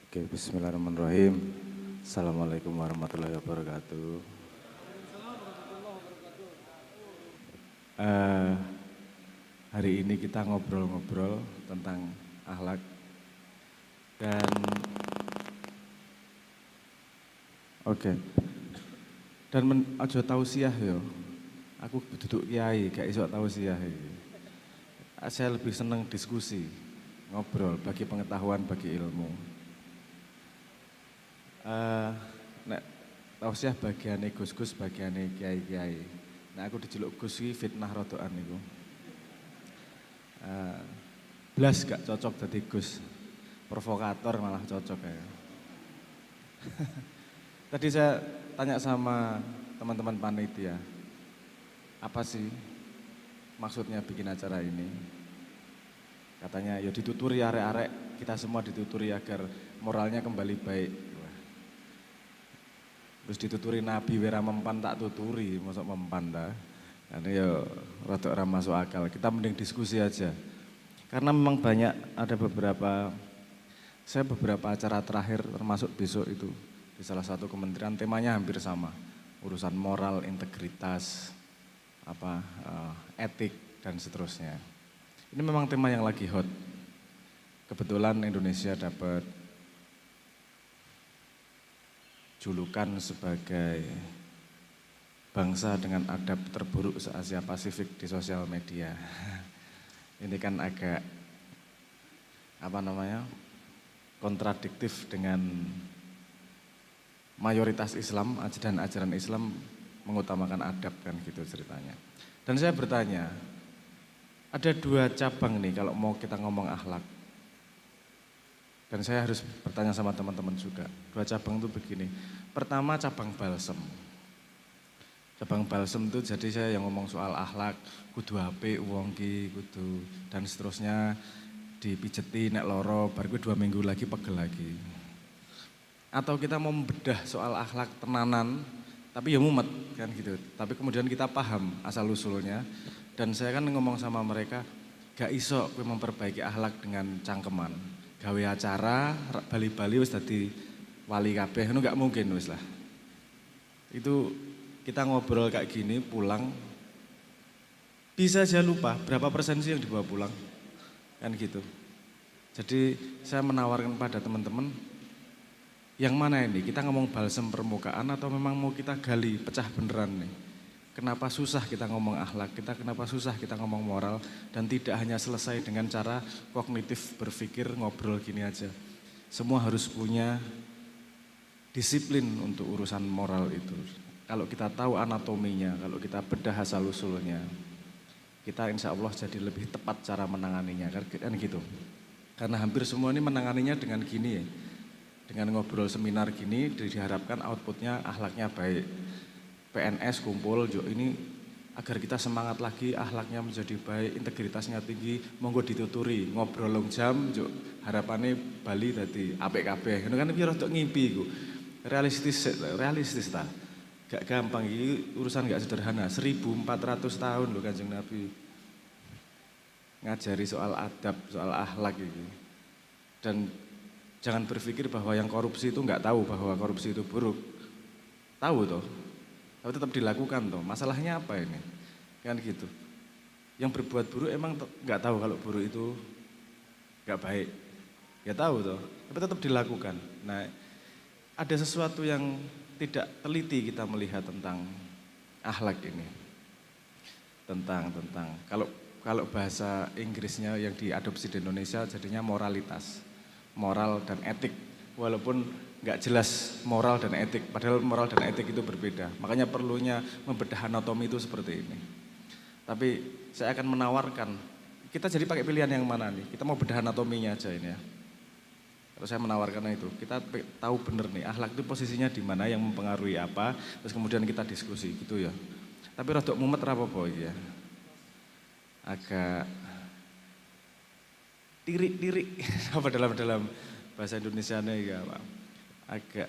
Oke, bismillahirrahmanirrahim. Assalamualaikum warahmatullahi wabarakatuh. Eh, Hari ini kita ngobrol-ngobrol tentang akhlak dan oke. Dan aja tausiah yo. Aku duduk kiai, gak iso tausiah iki. Saya lebih seneng diskusi, ngobrol, bagi pengetahuan, bagi ilmu. Eh, Nek tausiah bagiane Gus-gus, bagiane kiai-kiai. Nah aku dijeluk Gus iki fitnah rodokan niku. Eh, Blas gak cocok dadi Gus. Provokator malah cocok ya. Tadi saya tanya sama teman-teman panitia, apa sih maksudnya bikin acara ini? Katanya ya dituturi arek-arek, kita semua dituturi agar moralnya kembali baik. Terus dituturi Nabi wira mempan tak tuturi, masuk mempan dah. Karena ya rada ora masuk akal. Kita mending diskusi aja. Karena memang banyak ada beberapa acara terakhir termasuk besok itu di salah satu kementerian temanya hampir sama. Urusan moral, integritas, etik dan seterusnya. Ini memang tema yang lagi hot. Kebetulan Indonesia dapat julukan sebagai bangsa dengan adab terburuk se-Asia Pasifik di sosial media. Ini kan agak kontradiktif dengan mayoritas Islam dan ajaran Islam mengutamakan adab kan gitu ceritanya. Dan saya bertanya, ada dua cabang nih kalau mau kita ngomong akhlak. Dan saya harus bertanya sama teman-teman juga. Dua cabang itu begini. Pertama cabang balsem. Cabang balsem itu jadi saya yang ngomong soal akhlak, kudu HP, wong ki, kudu dan seterusnya dipijeti nek loro, baru 2 minggu lagi pegel lagi. Atau kita mau membedah soal akhlak tenanan, tapi ya mumet kan gitu. Tapi kemudian kita paham asal usulnya dan saya kan ngomong sama mereka, gak iso kowe memperbaiki akhlak dengan cangkeman. Gawe acara, bali-bali wis dadi wali kabeh, itu gak mungkin wis lah. Itu kita ngobrol kayak gini pulang, bisa aja lupa berapa persen sih yang dibawa pulang, kan gitu. Jadi saya menawarkan pada teman-teman, yang mana ini, kita ngomong balsem permukaan atau memang mau kita gali pecah beneran nih. Kenapa susah kita ngomong akhlak, kenapa susah kita ngomong moral, dan tidak hanya selesai dengan cara kognitif berpikir ngobrol gini aja. Semua harus punya disiplin untuk urusan moral itu. Kalau kita tahu anatominya, kalau kita bedah asal usulnya, kita insya Allah jadi lebih tepat cara menanganinya, kan gitu. Karena hampir semua ini menanganinya dengan gini ya, dengan ngobrol seminar gini diharapkan outputnya akhlaknya baik. PNS kumpul, ini agar kita semangat lagi, akhlaknya menjadi baik, integritasnya tinggi, monggo dituturi, ngobrol long jam, harapannya Bali tadi apik kabeh. Kan piye rada ngimpi iku. Realistis ta. Gak gampang, ini urusan gak sederhana. 1400 tahun loh Kanjeng Nabi ngajari soal adab, soal akhlak ini. Dan jangan berpikir bahwa yang korupsi itu nggak tahu bahwa korupsi itu buruk. Tahu toh, tapi tetap dilakukan toh. Masalahnya apa ini? Kan gitu. Yang berbuat buruk emang nggak tahu kalau buruk itu nggak baik. Ya tahu toh, tapi tetap dilakukan. Nah, ada sesuatu yang tidak teliti kita melihat tentang akhlak ini. Tentang kalau bahasa Inggrisnya yang diadopsi di Indonesia jadinya moralitas. Moral dan etik. Walaupun nggak jelas moral dan etik, padahal moral dan etik itu berbeda. Makanya perlunya membedah anatomi itu seperti ini. Tapi saya akan menawarkan, kita jadi pakai pilihan yang mana nih? Kita mau bedah anatominya aja ini ya. Kalau saya menawarkan itu, kita tahu bener nih, akhlak itu posisinya di mana, yang mempengaruhi apa, terus kemudian kita diskusi gitu ya. Tapi rodok mumet apa-apa ya. Agak tirik-tirik apa dalam bahasa Indonesianya ya, Pak.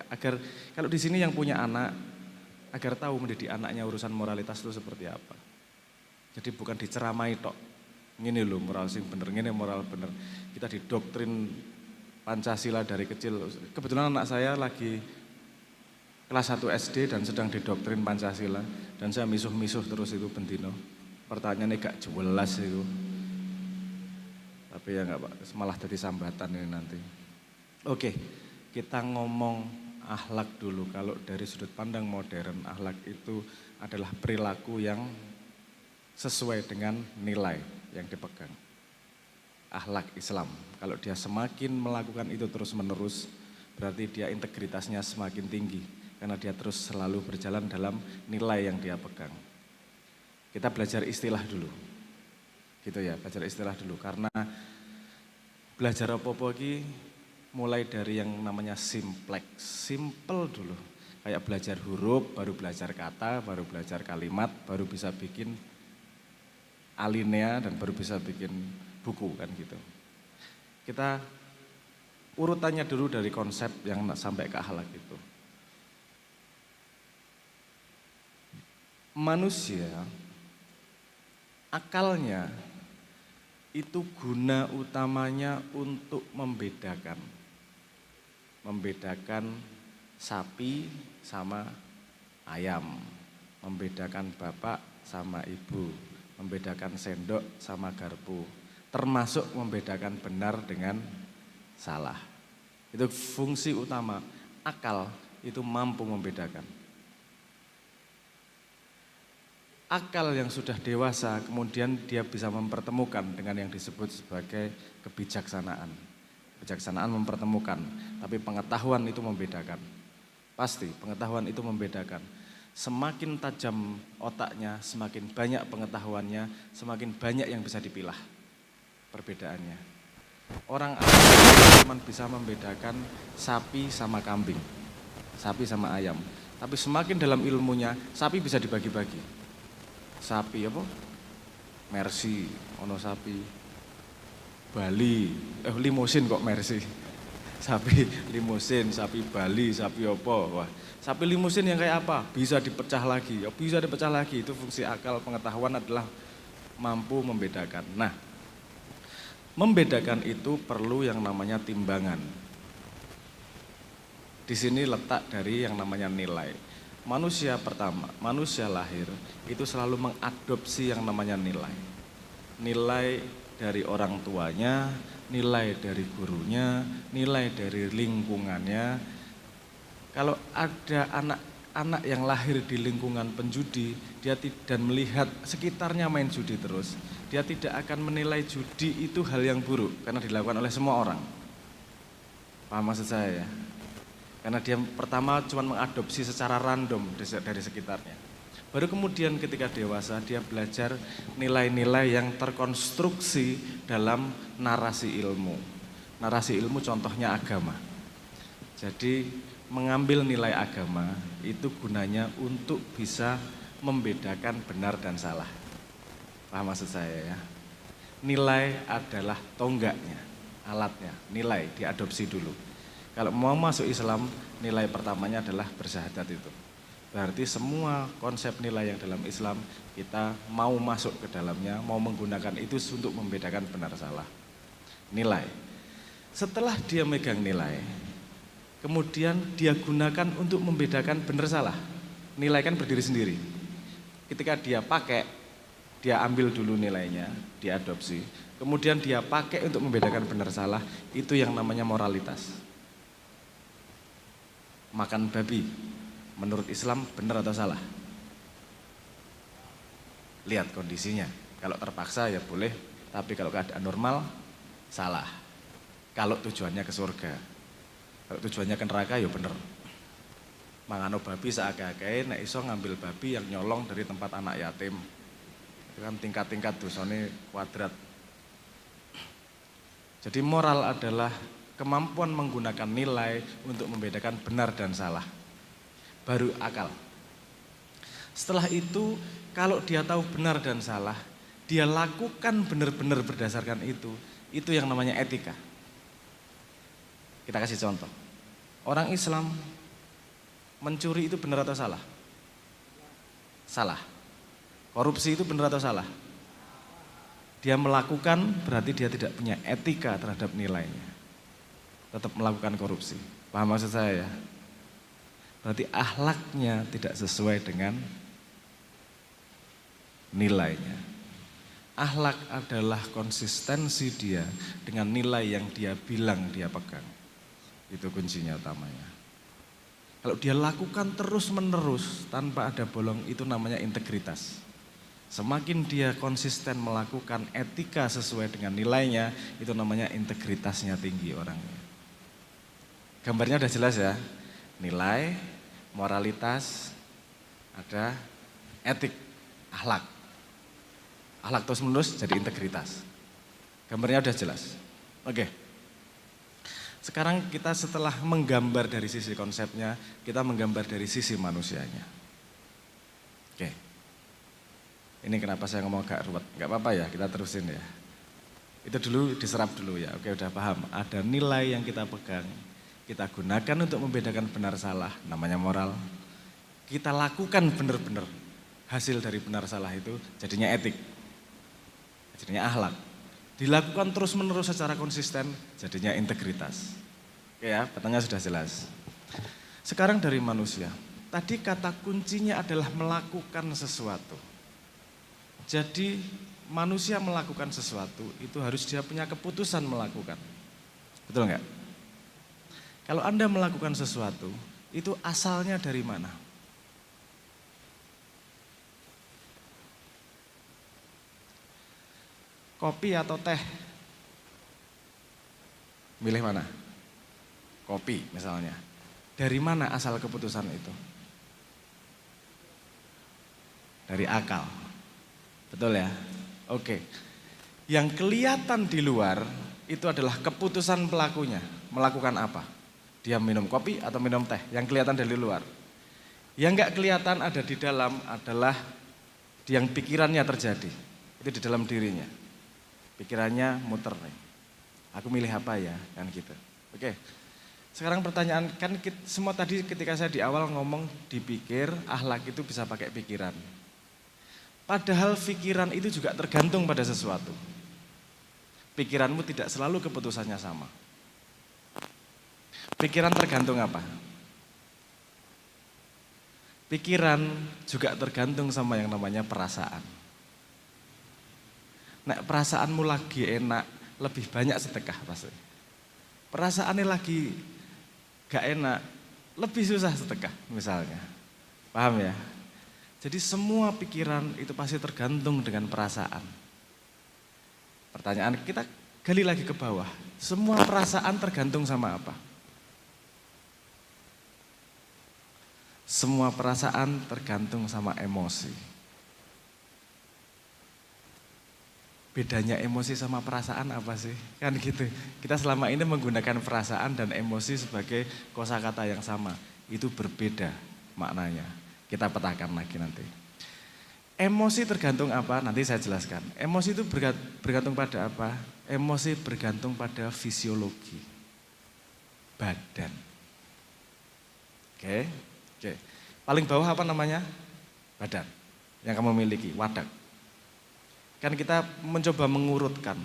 Agar kalau di sini yang punya anak agar tahu mendidik anaknya urusan moralitas itu seperti apa. Jadi bukan diceramai tok. Ngene lho moral sing bener, ngene moral bener. Kita didoktrin Pancasila dari kecil. Kebetulan anak saya lagi kelas 1 SD dan sedang didoktrin Pancasila. Dan saya misuh-misuh terus itu bendino. Pertanyaannya gak jelas itu. Tapi ya gak Pak, malah jadi sambatan ini nanti. Oke, kita ngomong akhlak dulu. Kalau dari sudut pandang modern, akhlak itu adalah perilaku yang sesuai dengan nilai yang dipegang. Akhlak Islam. Kalau dia semakin melakukan itu terus-menerus, berarti dia integritasnya semakin tinggi. Karena dia terus selalu berjalan dalam nilai yang dia pegang. Kita belajar istilah dulu. Gitu ya, belajar istilah dulu. Karena belajar apa-apa ini mulai dari yang namanya simplex. Simple dulu. Kayak belajar huruf, baru belajar kata, baru belajar kalimat, baru bisa bikin alinea dan baru bisa bikin buku kan gitu. Kita urutannya dulu dari konsep yang sampai ke akhlak itu. Manusia akalnya itu guna utamanya untuk membedakan sapi sama ayam, membedakan bapak sama ibu, membedakan sendok sama garpu, termasuk membedakan benar dengan salah. Itu fungsi utama. Akal itu mampu membedakan. Akal yang sudah dewasa kemudian dia bisa mempertemukan dengan yang disebut sebagai kebijaksanaan. Kebijaksanaan mempertemukan, tapi pengetahuan itu membedakan. Pasti pengetahuan itu membedakan. Semakin tajam otaknya, semakin banyak pengetahuannya, semakin banyak yang bisa dipilah perbedaannya. Orang cuma bisa membedakan sapi sama kambing, sapi sama ayam. Tapi semakin dalam ilmunya, sapi bisa dibagi-bagi. Sapi apa? Mercy, ono sapi Bali, limusin kok Mercy. Sapi limusin, sapi Bali, sapi apa? Wah, sapi limusin yang kayak apa? Bisa dipecah lagi, ya bisa dipecah lagi. Itu fungsi akal pengetahuan adalah mampu membedakan. Nah, membedakan itu perlu yang namanya timbangan. Di sini letak dari yang namanya nilai. Manusia pertama, manusia lahir itu selalu mengadopsi yang namanya nilai. Nilai dari orang tuanya, nilai dari gurunya, nilai dari lingkungannya. Kalau ada anak-anak yang lahir di lingkungan penjudi, dia dan melihat sekitarnya main judi terus, dia tidak akan menilai judi itu hal yang buruk karena dilakukan oleh semua orang. Paham maksud saya ya? Karena dia pertama cuma mengadopsi secara random dari sekitarnya. Baru kemudian ketika dewasa dia belajar nilai-nilai yang terkonstruksi dalam narasi ilmu. Narasi ilmu contohnya agama. Jadi mengambil nilai agama itu gunanya untuk bisa membedakan benar dan salah. Paham maksud saya ya? Nilai adalah tonggaknya, alatnya, nilai diadopsi dulu. Kalau mau masuk Islam, nilai pertamanya adalah bersyahadat itu. Berarti semua konsep nilai yang dalam Islam kita mau masuk ke dalamnya, mau menggunakan itu untuk membedakan benar salah. Nilai. Setelah dia megang nilai, kemudian dia gunakan untuk membedakan benar salah. Nilai kan berdiri sendiri. Ketika dia pakai, dia ambil dulu nilainya, diadopsi. Kemudian dia pakai untuk membedakan benar salah, itu yang namanya moralitas. Makan babi, menurut Islam benar atau salah? Lihat kondisinya. Kalau terpaksa ya boleh, tapi kalau keadaan normal salah. Kalau tujuannya ke surga. Kalau tujuannya ke neraka ya bener. Mangano babi seagak-agak nek iso ngambil babi yang nyolong dari tempat anak yatim. Itu kan tingkat-tingkat dosane kuadrat. Jadi moral adalah kemampuan menggunakan nilai untuk membedakan benar dan salah. Baru akal. Setelah itu, kalau dia tahu benar dan salah, dia lakukan benar-benar berdasarkan itu yang namanya etika. Kita kasih contoh. Orang Islam mencuri itu benar atau salah? Salah. Korupsi itu benar atau salah? Dia melakukan berarti dia tidak punya etika terhadap nilainya. tetap melakukan korupsi. Paham maksud saya ya? Berarti akhlaknya tidak sesuai dengan nilainya. Akhlak adalah konsistensi dia dengan nilai yang dia bilang dia pegang. Itu kuncinya utamanya. Kalau dia lakukan terus-menerus tanpa ada bolong, itu namanya integritas. Semakin dia konsisten melakukan etika sesuai dengan nilainya, itu namanya integritasnya tinggi orangnya. Gambarnya udah jelas ya, nilai, moralitas, ada etik, akhlak. Akhlak terus menerus jadi integritas. Gambarnya udah jelas. Oke. Sekarang kita setelah menggambar dari sisi konsepnya, kita menggambar dari sisi manusianya. Oke. Ini kenapa saya ngomong agak ruwet, nggak apa-apa ya, kita terusin ya. Itu dulu diserap dulu ya, oke udah paham. Ada nilai yang kita pegang, kita gunakan untuk membedakan benar salah, namanya moral. Kita lakukan benar-benar, hasil dari benar salah itu jadinya etik, jadinya akhlak. Dilakukan terus-menerus secara konsisten, jadinya integritas. Oke ya, petanya sudah jelas. Sekarang dari manusia, tadi kata kuncinya adalah melakukan sesuatu. Jadi manusia melakukan sesuatu itu harus dia punya keputusan melakukan. Betul nggak? Kalau Anda melakukan sesuatu, itu asalnya dari mana? Kopi atau teh? Milih mana? Kopi misalnya. Dari mana asal keputusan itu? Dari akal. Betul ya? Oke. Yang kelihatan di luar itu adalah keputusan pelakunya. Melakukan apa? Dia minum kopi atau minum teh? Yang kelihatan dari luar. Yang nggak kelihatan ada di dalam adalah yang pikirannya terjadi. Itu di dalam dirinya. Pikirannya muter nih. Aku milih apa ya? Kan gitu. Oke. Sekarang pertanyaan, kan semua tadi ketika saya di awal ngomong dipikir, akhlak itu bisa pakai pikiran. Padahal pikiran itu juga tergantung pada sesuatu. Pikiranmu tidak selalu keputusannya sama. Pikiran tergantung apa? Pikiran juga tergantung sama yang namanya perasaan. Nek perasaanmu lagi enak, lebih banyak sedekah pasti. Perasaannya lagi gak enak, lebih susah sedekah misalnya. Paham ya? Jadi semua pikiran itu pasti tergantung dengan perasaan. Pertanyaan kita gali lagi ke bawah. Semua perasaan tergantung sama apa? Semua perasaan tergantung sama emosi. Bedanya emosi sama perasaan apa sih? Kan gitu. Kita selama ini menggunakan perasaan dan emosi sebagai kosakata yang sama. Itu berbeda maknanya. Kita petakan lagi nanti. Emosi tergantung apa? Nanti saya jelaskan. Emosi itu bergantung pada apa? Emosi bergantung pada fisiologi badan. Oke. Paling bawah apa namanya? Badan. Yang kamu miliki, wadak. Kan kita mencoba mengurutkan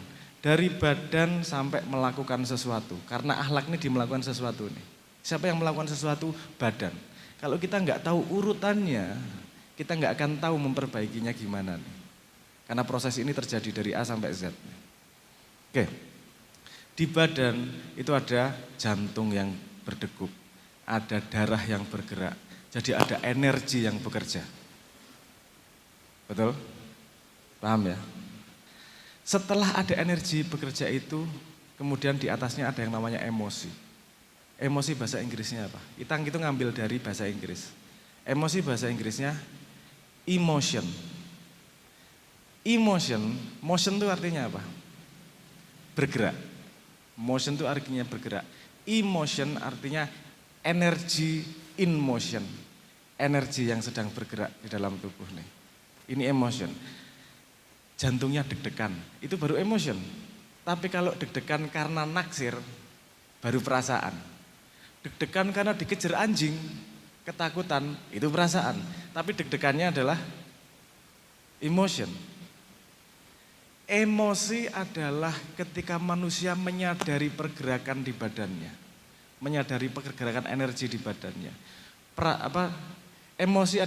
dari badan sampai melakukan sesuatu. Karena akhlak ini melakukan sesuatu nih. Siapa yang melakukan sesuatu? Badan. Kalau kita nggak tahu urutannya, kita nggak akan tahu memperbaikinya gimana nih. Karena proses ini terjadi dari A sampai Z. Oke, di badan itu ada jantung yang berdegup, ada darah yang bergerak, jadi ada energi yang bekerja. Betul? Paham ya? Setelah ada energi bekerja itu, kemudian di atasnya ada yang namanya emosi. Emosi bahasa Inggrisnya apa? Kita itu ngambil dari bahasa Inggris. Emosi bahasa Inggrisnya emotion. Motion itu artinya apa? Bergerak. Motion itu artinya bergerak. Emotion artinya energy in motion. Energi yang sedang bergerak di dalam tubuh nih. Ini emotion. Jantungnya deg-degan, itu baru emotion. Tapi kalau deg-degan karena naksir, baru perasaan. Deg-degan karena dikejar anjing, ketakutan, itu perasaan. Tapi deg-degannya adalah emotion. Emosi adalah ketika manusia menyadari pergerakan di badannya, menyadari pergerakan energi di badannya. Emosi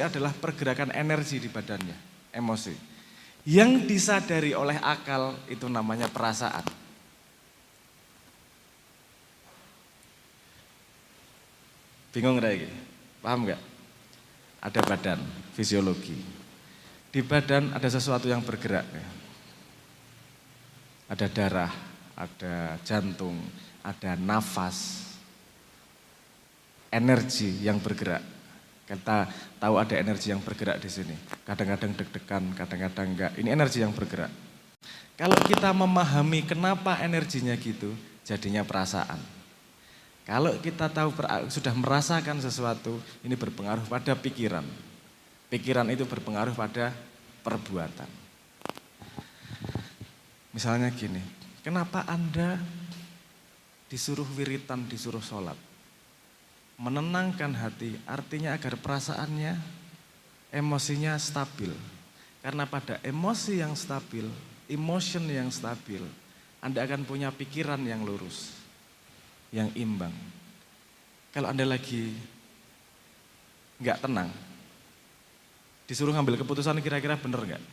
adalah pergerakan energi di badannya, emosi. Yang disadari oleh akal itu namanya perasaan. Bingung nggak? Paham nggak? Ada badan, fisiologi. Di badan ada sesuatu yang bergerak. Ada darah, ada jantung, ada nafas, energi yang bergerak. Kita tahu ada energi yang bergerak di sini. Kadang-kadang deg-degan, kadang-kadang enggak. Ini energi yang bergerak. Kalau kita memahami kenapa energinya gitu, jadinya perasaan. Kalau kita tahu sudah merasakan sesuatu, ini berpengaruh pada pikiran. Pikiran itu berpengaruh pada perbuatan. Misalnya gini, kenapa Anda disuruh wiritan, disuruh sholat? Menenangkan hati, artinya agar perasaannya, emosinya stabil. Karena pada emosi yang stabil, emotion yang stabil, Anda akan punya pikiran yang lurus, yang imbang. Kalau Anda lagi nggak tenang, disuruh ngambil keputusan kira-kira benar nggak?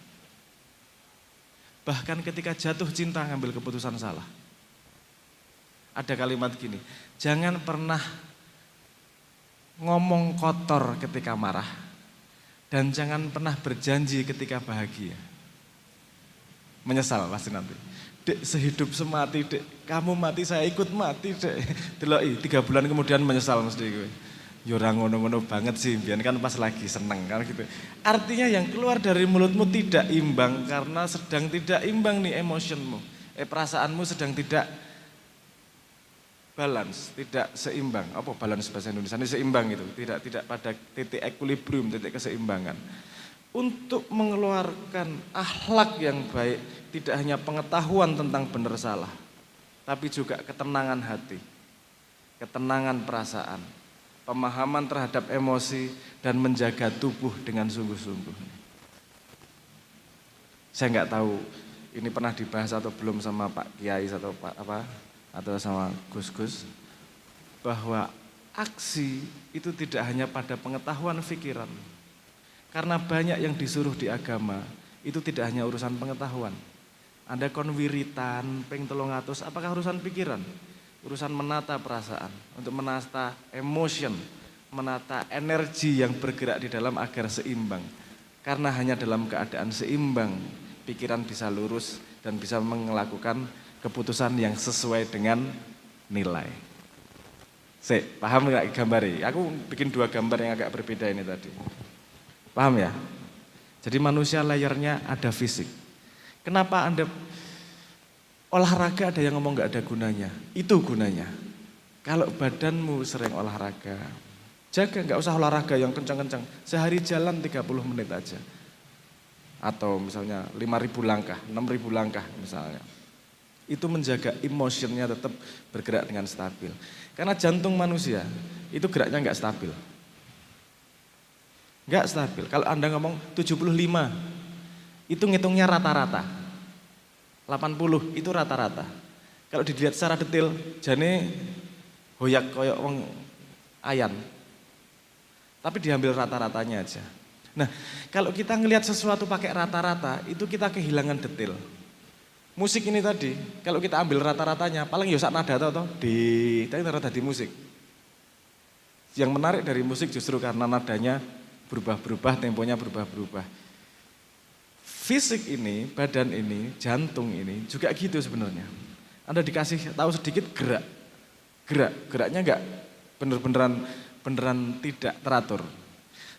Bahkan ketika jatuh cinta ngambil keputusan salah. Ada kalimat gini, jangan pernah ngomong kotor ketika marah dan jangan pernah berjanji ketika bahagia. Menyesal pasti nanti. Dek, sehidup semati, dek, kamu mati saya ikut mati, dek. Delok 3 bulan kemudian menyesal mesti gue. Ya ora ngono-ngono banget sih, biar kan pas lagi seneng kan gitu. Artinya yang keluar dari mulutmu tidak imbang karena sedang tidak imbang nih emotionmu. Perasaanmu sedang tidak balance, tidak seimbang. Apa balance bahasa Indonesia? Ini seimbang itu, tidak pada titik equilibrium, titik keseimbangan. Untuk mengeluarkan akhlak yang baik, tidak hanya pengetahuan tentang benar salah, tapi juga ketenangan hati, ketenangan perasaan, pemahaman terhadap emosi, dan menjaga tubuh dengan sungguh-sungguh. Saya nggak tahu ini pernah dibahas atau belum sama Pak Kiai atau atau sama Gus-Gus, bahwa aksi itu tidak hanya pada pengetahuan pikiran. Karena banyak yang disuruh di agama, itu tidak hanya urusan pengetahuan. Anda kon wiritan, ping 300, apakah urusan pikiran? Urusan menata perasaan, untuk menata emotion, menata energi yang bergerak di dalam agar seimbang. Karena hanya dalam keadaan seimbang, pikiran bisa lurus dan bisa melakukan keputusan yang sesuai dengan nilai. Paham nggak gambari? Aku bikin 2 gambar yang agak berbeda ini tadi. Paham ya? Jadi manusia layarnya ada fisik. Kenapa Anda olahraga ada yang ngomong nggak ada gunanya? Itu gunanya. Kalau badanmu sering olahraga, jaga nggak usah olahraga yang kencang-kencang. Sehari jalan 30 menit aja. Atau misalnya 5.000 langkah, 6.000 langkah misalnya. Itu menjaga emotionnya tetap bergerak dengan stabil. Karena jantung manusia itu geraknya nggak stabil. Nggak stabil. Kalau Anda ngomong 75, itu ngitungnya rata-rata. 80 itu rata-rata. Kalau dilihat secara detail, jane hoyak koyok wong ayan. Tapi diambil rata-ratanya aja. Nah, kalau kita ngelihat sesuatu pakai rata-rata, itu kita kehilangan detail. Musik ini tadi, kalau kita ambil rata-ratanya, paling ya sak nada toh tapi rata di musik. Yang menarik dari musik justru karena nadanya berubah-berubah, temponya berubah-berubah. Fisik ini, badan ini, jantung ini juga gitu sebenarnya. Anda dikasih tahu sedikit geraknya enggak beneran tidak teratur.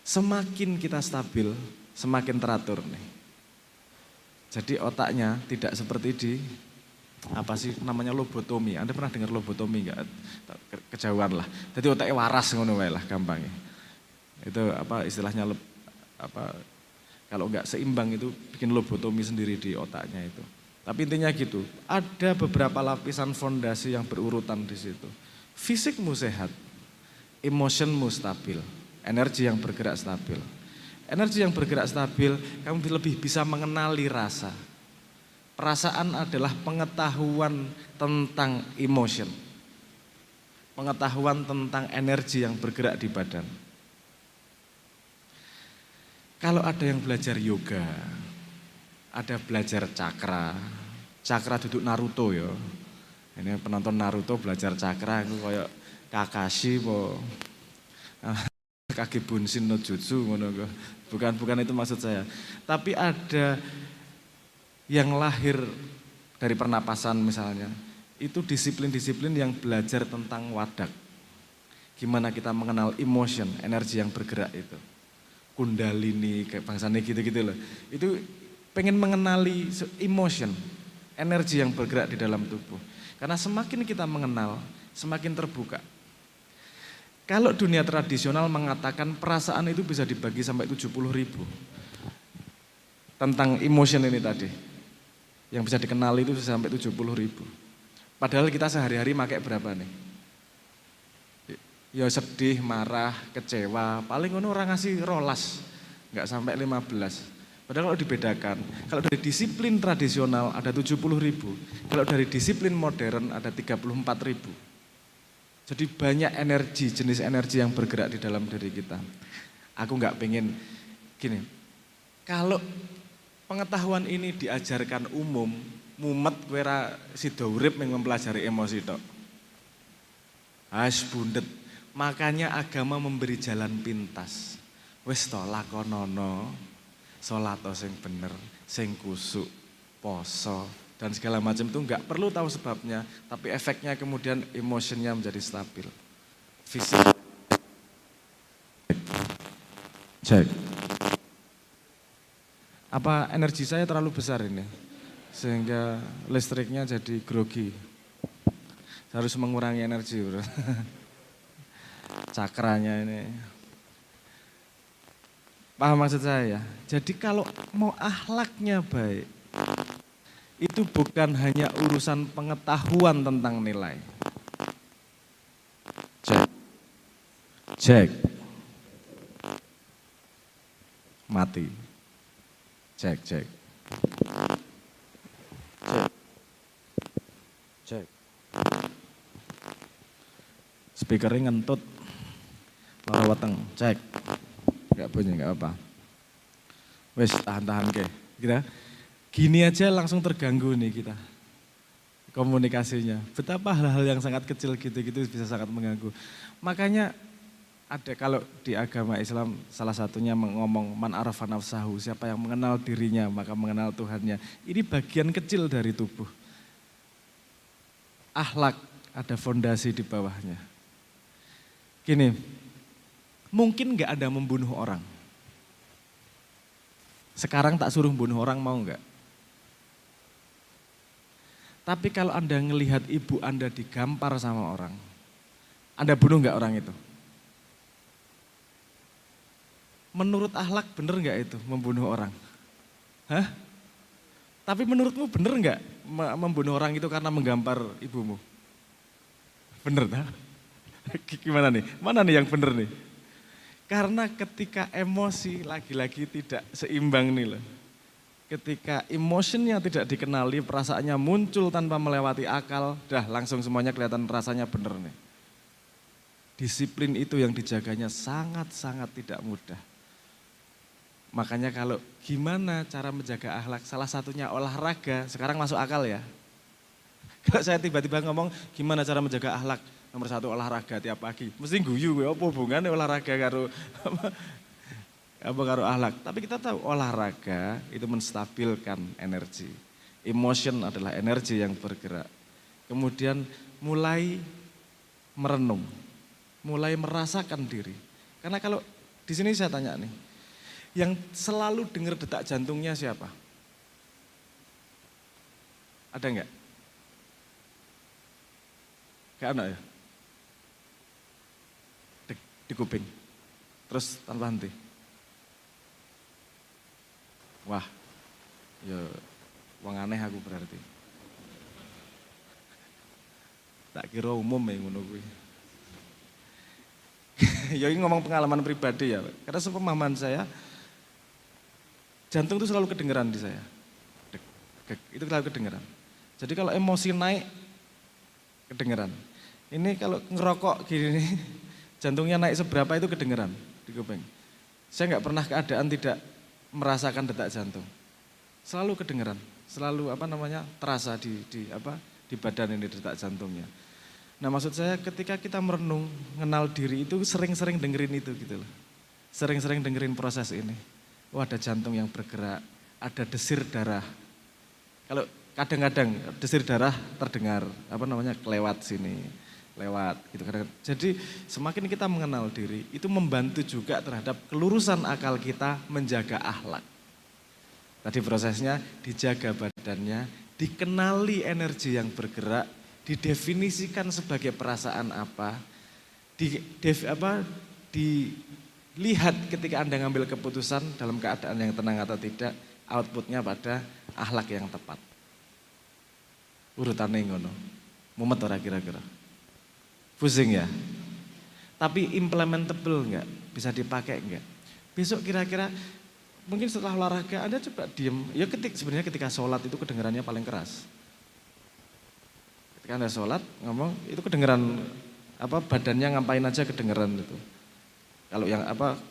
Semakin kita stabil, semakin teratur nih. Jadi otaknya tidak seperti di namanya lobotomi. Anda pernah dengar lobotomi enggak? Kejauhan lah. Jadi otaknya waras ngono wae lah gampangnya. Itu istilahnya kalau enggak seimbang itu bikin lobotomi sendiri di otaknya itu. Tapi intinya gitu, ada beberapa lapisan fondasi yang berurutan di situ. Fisikmu sehat, emotionmu stabil, energi yang bergerak stabil. Energi yang bergerak stabil, kamu lebih bisa mengenali rasa. Perasaan adalah pengetahuan tentang emotion. Pengetahuan tentang energi yang bergerak di badan. Kalau ada yang belajar yoga, ada belajar cakra. Cakra duduk Naruto ya. Ini penonton Naruto belajar cakra, itu kayak Kakashi po. Kaki Bunshin no Jutsu ngono. Bukan itu maksud saya. Tapi ada yang lahir dari pernapasan misalnya, itu disiplin-disiplin yang belajar tentang wadak. Gimana kita mengenal emotion, energi yang bergerak itu. Kundalini, kayak bangsanya gitu-gitu loh. Itu pengen mengenali emotion, energi yang bergerak di dalam tubuh. Karena semakin kita mengenal, semakin terbuka. Kalau dunia tradisional mengatakan perasaan itu bisa dibagi sampai 70.000. Tentang emotion ini tadi. Yang bisa dikenali itu bisa sampai 70.000. Padahal kita sehari-hari pakai berapa nih? Ya sedih, marah, kecewa, paling orang ngasih rolas, nggak sampai 15. Padahal kalau dibedakan, kalau dari disiplin tradisional ada 70.000, kalau dari disiplin modern ada 34.000. Jadi banyak energi, jenis energi yang bergerak di dalam diri kita. Aku nggak pengen gini, kalau pengetahuan ini diajarkan umum, mumet wera sida urip mempelajari emosi tok. Has bundet. Makanya agama memberi jalan pintas. Wis to lakonono, salat sing bener, sing kusuk, poso dan segala macam itu enggak perlu tahu sebabnya, tapi efeknya kemudian emosinya menjadi stabil. Fisik. Cek. Apa energi saya terlalu besar ini? Sehingga listriknya jadi grogi. Saya harus mengurangi energi, bro. Cakranya ini. Paham maksud saya? Jadi kalau mau akhlaknya baik, itu bukan hanya urusan pengetahuan tentang nilai. Cek. Cek. Mati. Cek, cek. Cek. Cek. Speakernya ngentut. Lara weteng, cek. Enggak bunyi, enggak apa. Wes tahan-tahan ke. Kita gini aja langsung terganggu nih kita. Komunikasinya. Betapa hal-hal yang sangat kecil gitu-gitu bisa sangat mengganggu. Makanya ada kalau di agama Islam salah satunya ngomong man arafa nafsahu, siapa yang mengenal dirinya maka mengenal Tuhannya. Ini bagian kecil dari tubuh. Akhlak ada fondasi di bawahnya. Gini, mungkin nggak ada membunuh orang. Sekarang tak suruh bunuh orang mau nggak? Tapi kalau Anda ngelihat ibu Anda digampar sama orang, Anda bunuh nggak orang itu? Menurut akhlak bener nggak itu membunuh orang? Hah? Tapi menurutmu bener nggak membunuh orang itu karena menggampar ibumu? Bener tak? Gimana nih? Mana nih yang bener nih? Karena ketika emosi lagi-lagi tidak seimbang nih loh. Ketika emosinya tidak dikenali, perasaannya muncul tanpa melewati akal, dah langsung semuanya kelihatan rasanya bener nih. Disiplin itu yang dijaganya sangat-sangat tidak mudah. Makanya kalau gimana cara menjaga akhlak, salah satunya olahraga, sekarang masuk akal ya. Kalau saya tiba-tiba ngomong gimana cara menjaga akhlak, nomor 1 olahraga tiap pagi, mesti guyu, apa hubungannya olahraga karo akhlak. Tapi kita tahu olahraga itu menstabilkan energi. Emotion adalah energi yang bergerak. Kemudian mulai merenung, mulai merasakan diri. Karena kalau di sini saya tanya nih, yang selalu dengar detak jantungnya siapa? Ada enggak? Gak ada ya? Di kuping, terus tanpa henti. Wah, ya wong aneh aku berarti. Tak kira umum ya ngono kuwi. Ya ini ngomong pengalaman pribadi ya, karena sepemahaman saya, Jantung itu selalu kedengeran di saya. Dek, dek, itu selalu kedengeran. Jadi kalau emosi naik, kedengeran. Ini kalau ngerokok gini nih, jantungnya naik seberapa itu kedengeran di kuping. Saya nggak pernah keadaan tidak merasakan detak jantung. Selalu kedengeran, selalu terasa di badan ini detak jantungnya. Nah maksud saya ketika kita merenung, mengenal diri itu sering-sering dengerin itu gitu loh. Sering-sering dengerin proses ini. Oh ada jantung yang bergerak, ada desir darah. Kalau kadang-kadang desir darah terdengar, kelewat sini, lewat gitu kadang. Jadi semakin kita mengenal diri, itu membantu juga terhadap kelurusan akal kita menjaga akhlak. Tadi prosesnya dijaga badannya, dikenali energi yang bergerak, didefinisikan sebagai perasaan apa, dilihat ketika Anda ngambil keputusan dalam keadaan yang tenang atau tidak, outputnya pada akhlak yang tepat. Urutannya ngono, mumet ora kira-kira. Pusing ya? Tapi implementable enggak? Bisa dipakai enggak? Besok kira-kira mungkin setelah olahraga Anda coba diem. Ya sebenarnya ketika sholat itu kedengarannya paling keras. Ketika Anda sholat ngomong itu kedengeran badannya ngapain aja kedengeran itu.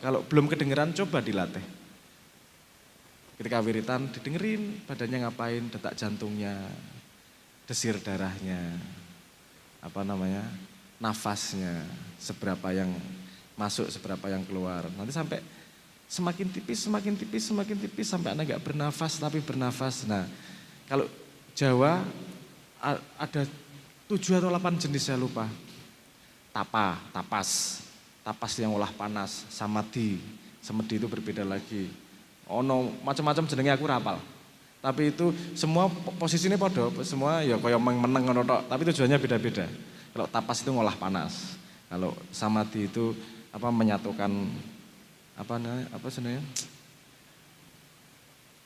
Kalau belum kedengeran coba dilatih. Ketika wiritan didengerin badannya ngapain, detak jantungnya, desir darahnya, nafasnya, seberapa yang masuk, seberapa yang keluar. Nanti sampai semakin tipis sampai Anda nggak bernafas tapi bernafas. Nah, kalau Jawa ada 7 atau 8 jenis saya lupa. Tapas yang olah panas, samadhi itu berbeda lagi. Ono macam-macam jenenge aku rapal. Tapi itu semua posisinya podo, semua ya kaya meneng ngono tok, tapi tujuannya beda-beda. Kalau tapas itu ngolah panas. Kalau samadhi itu menyatukan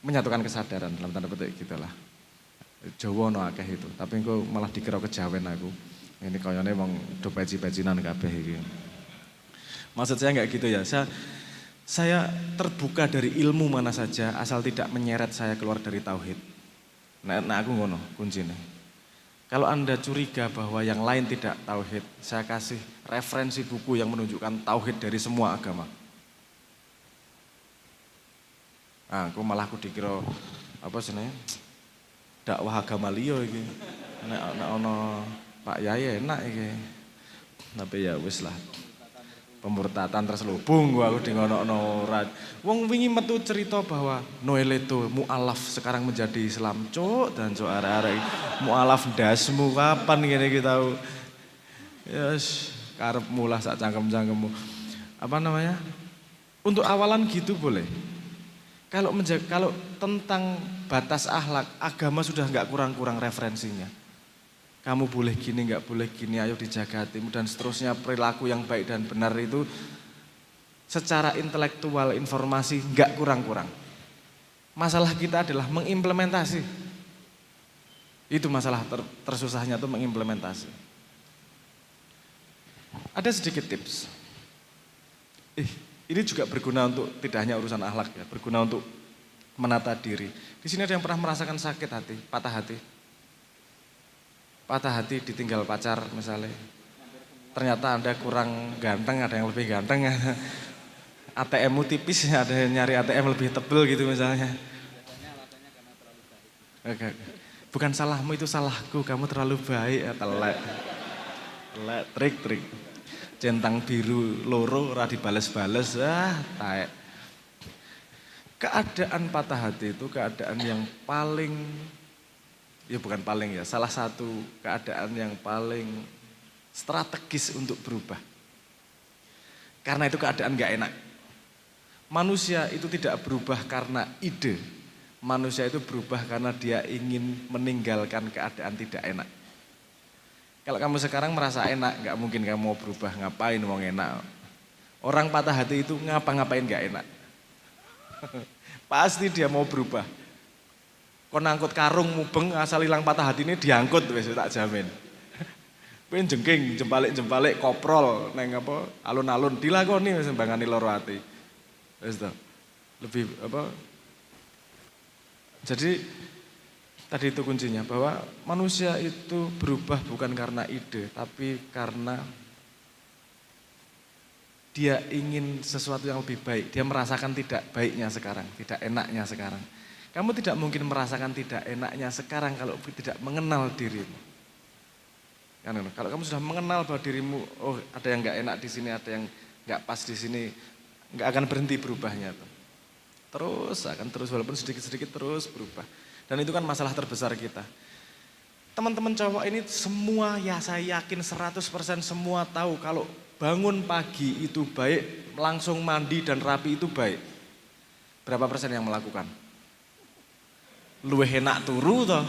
menyatukan kesadaran dalam tanda petik gitulah. Jawa ono akeh itu, tapi engko malah dikira kejawen aku. Ini kayane wong do baji-bajinan kabeh iki. Maksud saya enggak gitu ya. Saya terbuka dari ilmu mana saja asal tidak menyeret saya keluar dari tauhid. Nah aku ngono kuncinya. Kalau Anda curiga bahwa yang lain tidak tauhid, saya kasih referensi buku yang menunjukkan tauhid dari semua agama. Nah, aku dikira dakwah agama liya iki. Nek ono Pak Yai enak iki. Tapi ya wis lah. Pemurtatan terselubung aku di ngono-ngono ora. Wong wingi metu cerita bahwa Noel itu mualaf sekarang menjadi Islam. Cuk dan cuk arek-arek mualaf ndasmu kapan ngene iki tau. Yes, karepmu lah sak cangkem-cangkemmu. Untuk awalan gitu boleh. Kalau tentang batas akhlak, agama sudah enggak kurang-kurang referensinya. Kamu boleh gini, enggak boleh gini, ayo dijaga hatimu dan seterusnya. Perilaku yang baik dan benar itu secara intelektual informasi enggak kurang-kurang. Masalah kita adalah mengimplementasi. Itu masalah tersusahnya tuh mengimplementasi. Ada sedikit tips. Ini juga berguna untuk tidak hanya urusan akhlak ya, berguna untuk menata diri. Di sini ada yang pernah merasakan sakit hati, patah hati. Patah hati ditinggal pacar misalnya. Ternyata Anda kurang ganteng, ada yang lebih ganteng. ATM-mu tipis, ada yang nyari ATM lebih tebel gitu misalnya. Bukan salahmu, itu salahku, kamu terlalu baik ya, telek. Trik. Centang biru loro ora dibales-bales, taek. Keadaan patah hati itu keadaan yang paling, ya bukan paling ya, salah satu keadaan yang paling strategis untuk berubah. Karena itu keadaan gak enak. Manusia itu tidak berubah karena ide. Manusia itu berubah karena dia ingin meninggalkan keadaan tidak enak. Kalau kamu sekarang merasa enak, gak mungkin kamu mau berubah, ngapain mau enak. Orang patah hati itu ngapa-ngapain gak enak. Pasti dia mau berubah. Kon angkut karung mubeng asal hilang patah hati ini diangkut wis tak jamin. Pengen jengking, jempalik koprol neng alun-alun dilakoni wis mbangani loro ati. Wis to. Lebih Jadi tadi itu kuncinya bahwa manusia itu berubah bukan karena ide, tapi karena dia ingin sesuatu yang lebih baik. Dia merasakan tidak baiknya sekarang, tidak enaknya sekarang. Kamu tidak mungkin merasakan tidak enaknya sekarang kalau tidak mengenal dirimu. Kalau kamu sudah mengenal bahwa dirimu, oh ada yang nggak enak di sini, ada yang nggak pas di sini, nggak akan berhenti berubahnya tuh. Terus akan terus walaupun sedikit-sedikit terus berubah. Dan itu kan masalah terbesar kita. Teman-teman cowok ini semua ya saya yakin 100% semua tahu kalau bangun pagi itu baik, langsung mandi dan rapi itu baik. Berapa persen yang melakukan? Luwih enak turu toh.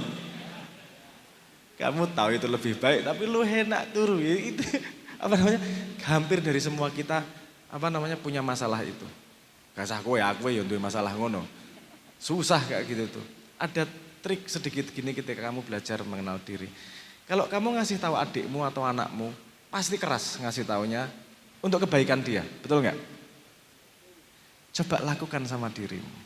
Kamu tahu itu lebih baik, tapi lu enak turu ya, itu apa namanya? Hampir dari semua kita punya masalah itu. Gak sah kowe aku ya untuk masalah ngono. Susah kayak gitu tuh. Ada trik sedikit gini ketika kamu belajar mengenal diri. Kalau kamu ngasih tahu adikmu atau anakmu, pasti keras ngasih taunya untuk kebaikan dia, betul nggak? Coba lakukan sama dirimu.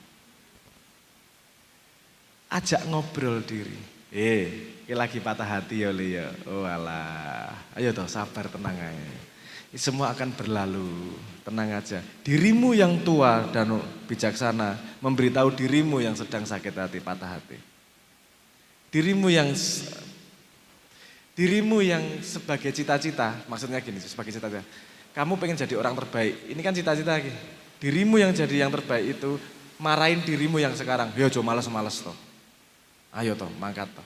Ajak ngobrol diri. Ini lagi patah hati ya Li ya. Oh alah. Ayo toh sabar tenang aja. Semua akan berlalu. Tenang aja. Dirimu yang tua dan bijaksana memberitahu dirimu yang sedang sakit hati, patah hati. Dirimu yang sebagai cita-cita, maksudnya gini, sebagai cita-cita. Kamu pengen jadi orang terbaik. Ini kan cita-cita lagi. Dirimu yang jadi yang terbaik itu marahin dirimu yang sekarang. Yo jo males-males toh. Ayo toh, mangkat toh.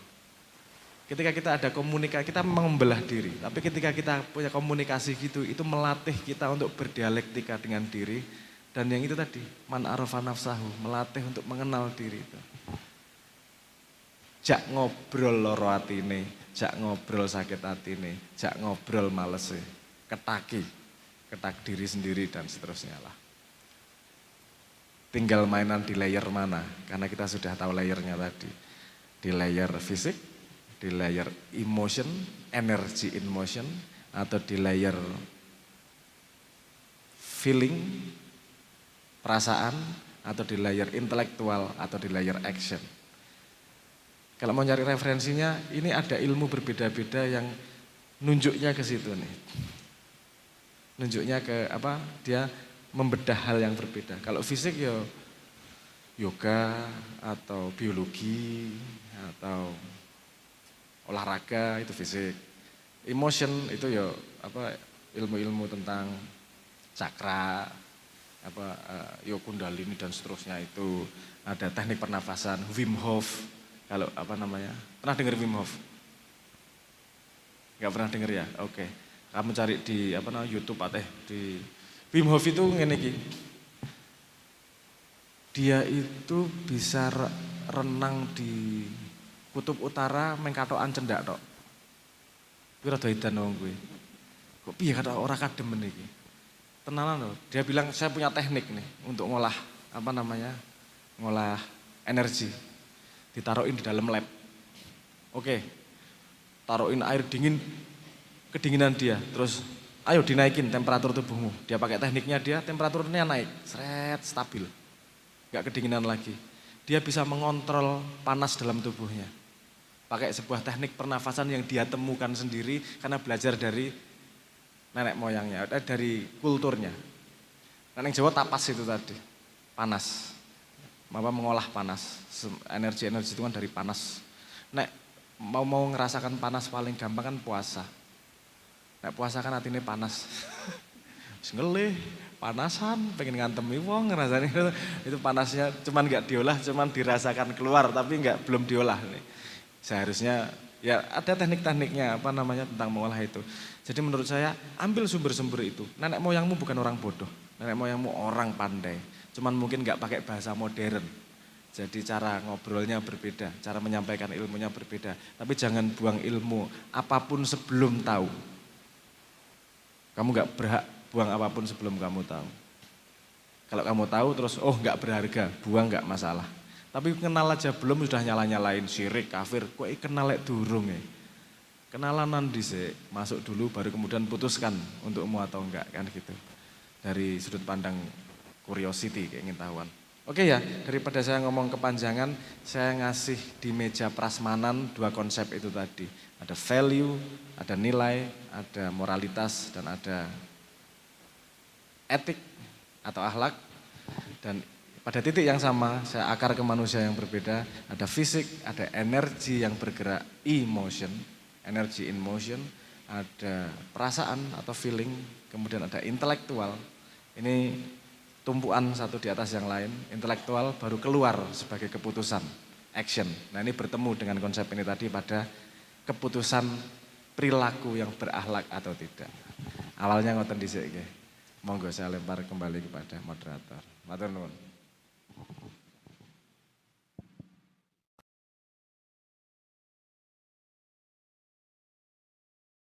Ketika kita ada komunikasi, kita membelah diri. Tapi ketika kita punya komunikasi gitu, itu melatih kita untuk berdialektika dengan diri. Dan yang itu tadi, man arafa nafsahu, melatih untuk mengenal diri itu. Jak ngobrol loro atine, jak ngobrol sakit atine, jak ngobrol malese, ketak diri sendiri dan seterusnya lah. Tinggal mainan di layer mana, karena kita sudah tahu layernya tadi. Di layer fisik, di layer emotion, energy in motion, atau di layer feeling, perasaan, atau di layer intelektual, atau di layer action. Kalau mau nyari referensinya, ini ada ilmu berbeda-beda yang nunjuknya ke situ nih. Nunjuknya ke dia membedah hal yang berbeda. Kalau fisik ya yoga atau biologi atau olahraga itu fisik. Emotion itu ya ilmu-ilmu tentang cakra, kundalini dan seterusnya itu. Ada teknik pernafasan, Wim Hof. Kalau pernah dengar Wim Hof? Gak pernah dengar ya? Oke. Kamu cari di YouTube di Wim Hof itu ngene iki. Dia itu bisa renang di kutub utara mengkatokan cendak tok. Kuwi rada edan wong kuwi. Kok piye kata ora kademen iki? Tenanan loh. Dia bilang saya punya teknik nih untuk ngolah ngolah energi. Ditaruhin di dalam lab. Oke. Taruhin air dingin kedinginan dia. Terus ayo dinaikin temperatur tubuhmu. Dia pakai tekniknya dia temperaturnya naik. Seret stabil. Gak kedinginan lagi. Dia bisa mengontrol panas dalam tubuhnya. Pakai sebuah teknik pernafasan yang dia temukan sendiri karena belajar dari nenek moyangnya, dari kulturnya. Nenek Jawa tapas itu tadi, panas. Mengolah panas, energi itu kan dari panas. Nek mau ngerasakan panas paling gampang kan puasa. Nek puasa kan hatinya panas. Ngelih, panasan, pengen ngantemi wong ngerasanya itu panasnya cuman nggak diolah, cuman dirasakan keluar tapi belum diolah nih. Seharusnya ya ada teknik-tekniknya tentang mengolah itu. Jadi menurut saya ambil sumber-sumber itu. Nenek moyangmu bukan orang bodoh, nenek moyangmu orang pandai. Cuman mungkin nggak pakai bahasa modern. Jadi cara ngobrolnya berbeda, cara menyampaikan ilmunya berbeda. Tapi jangan buang ilmu apapun sebelum tahu. Kamu nggak berhak buang apapun sebelum kamu tahu. Kalau kamu tahu terus nggak berharga, buang nggak masalah. Tapi kenal aja belum sudah nyala-nyalain syirik, kafir, kok kenal durung ya. Kenalan dhisik, masuk dulu baru kemudian putuskan untuk mau atau enggak kan gitu. Dari sudut pandang curiosity, keingin tahuan. Oke ya, daripada saya ngomong kepanjangan, saya ngasih di meja prasmanan dua konsep itu tadi. Ada value, ada nilai, ada moralitas, dan ada etik atau akhlak. Dan pada titik yang sama, saya akar ke manusia yang berbeda. Ada fisik, ada energi yang bergerak, emotion, energy in motion. Ada perasaan atau feeling, kemudian ada intelektual. Ini tumpuan satu di atas yang lain, intelektual baru keluar sebagai keputusan, action. Nah ini bertemu dengan konsep ini tadi pada keputusan perilaku yang berakhlak atau tidak. Awalnya ngoten dhisik nggih. Monggo saya lempar kembali kepada moderator. Matur nuwun.